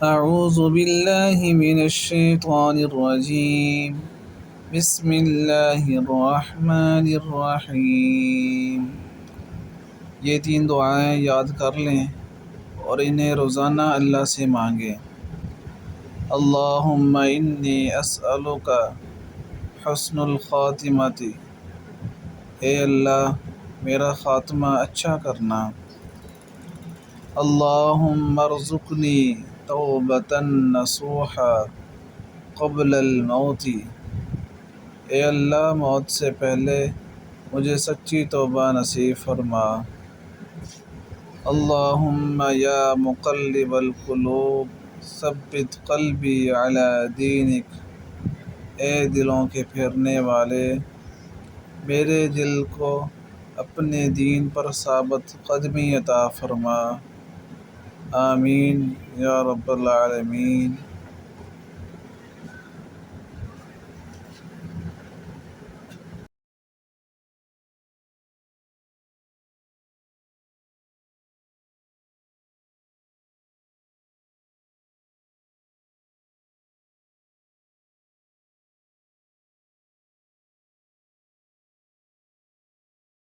أعوذ بالله من الشيطان الرجيم. بسم الله الرحمن الرحیم۔ یہ تین دعائیں یاد کر لیں اور انہیں روزانہ اللہ سے مانگیں۔ اللہم انی اسألک حسن الخاتمۃ، اے اللہ میرا خاتمہ اچھا کرنا۔ اللہم ارزقنی توبۃ نصوحا قبل الموت، اے اللہ موت سے پہلے مجھے سچی توبہ نصیب فرما۔ اللہم یا مقلب القلوب ثبت قلبی علی دینک، اے دلوں کے پھیرنے والے میرے دل کو اپنے دین پر ثابت قدمی عطا فرما۔ آمین یا رب العالمین۔